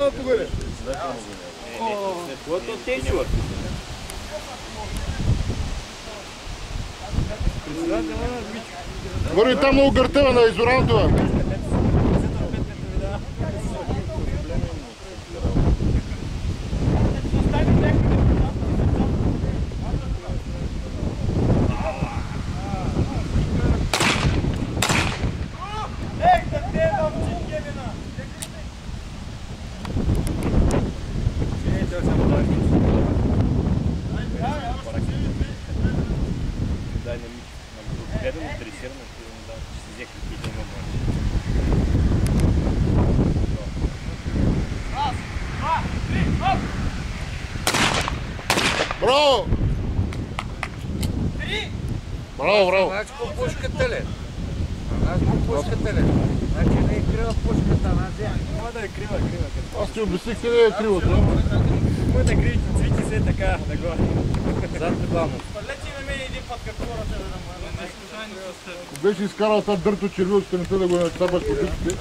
малко горе. Каквото течува. Върви там много гъртева на Изорантова. Браво! Браво, браво! Значи по пушката ли? Значи по пушката ли? Значи не е крива пушката, Може да е крива. Аз ти обясних къде е кривото. Може да кривите цвити се така нагоре. Зад главно. Лети на мен един път като хората да му Ако беше изкарал това дърто черви от страните да го начапаш по дъските.